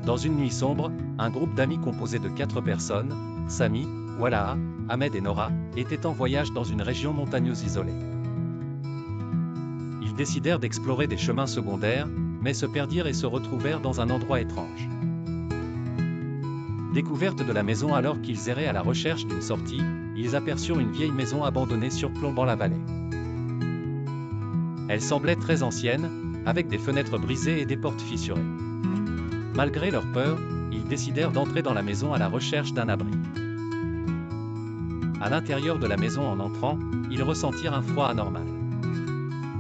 Dans une nuit sombre, un groupe d'amis composé de 4 personnes, Sami, Walaha, Ahmed et Nora, était en voyage dans une région montagneuse isolée. Ils décidèrent d'explorer des chemins secondaires, mais se perdirent et se retrouvèrent dans un endroit étrange. Découverte de la maison alors qu'ils erraient à la recherche d'une sortie, ils aperçurent une vieille maison abandonnée surplombant la vallée. Elle semblait très ancienne, avec des fenêtres brisées et des portes fissurées. Malgré leur peur, ils décidèrent d'entrer dans la maison à la recherche d'un abri. À l'intérieur de la maison en entrant, ils ressentirent un froid anormal.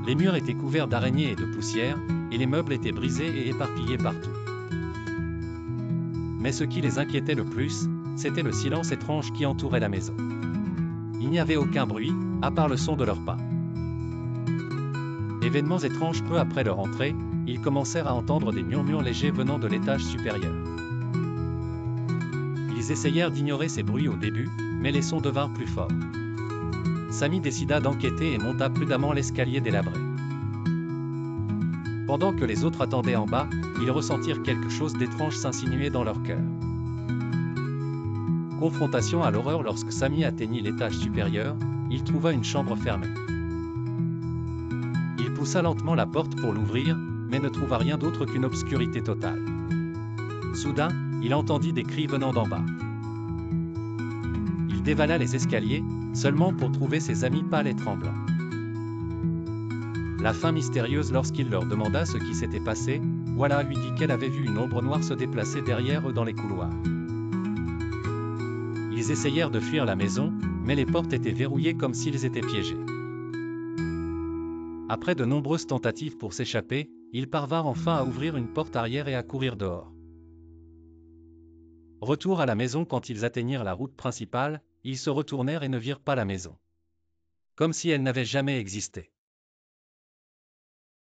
Les murs étaient couverts d'araignées et de poussière, et les meubles étaient brisés et éparpillés partout. Mais ce qui les inquiétait le plus, c'était le silence étrange qui entourait la maison. Il n'y avait aucun bruit, à part le son de leurs pas. Événements étranges peu après leur entrée, ils commencèrent à entendre des murmures légers venant de l'étage supérieur. Ils essayèrent d'ignorer ces bruits au début, mais les sons devinrent plus forts. Sami décida d'enquêter et monta prudemment l'escalier délabré. Pendant que les autres attendaient en bas, ils ressentirent quelque chose d'étrange s'insinuer dans leur cœur. Confrontation à l'horreur lorsque Sami atteignit l'étage supérieur, il trouva une chambre fermée. Il poussa lentement la porte pour l'ouvrir, mais ne trouva rien d'autre qu'une obscurité totale. Soudain, il entendit des cris venant d'en bas. Il dévala les escaliers, seulement pour trouver ses amis pâles et tremblants. La fin mystérieuse lorsqu'il leur demanda ce qui s'était passé, Walaha lui dit qu'elle avait vu une ombre noire se déplacer derrière eux dans les couloirs. Ils essayèrent de fuir la maison, mais les portes étaient verrouillées comme s'ils étaient piégés. Après de nombreuses tentatives pour s'échapper, ils parvinrent enfin à ouvrir une porte arrière et à courir dehors. Retour à la maison quand ils atteignirent la route principale, ils se retournèrent et ne virent pas la maison. Comme si elle n'avait jamais existé.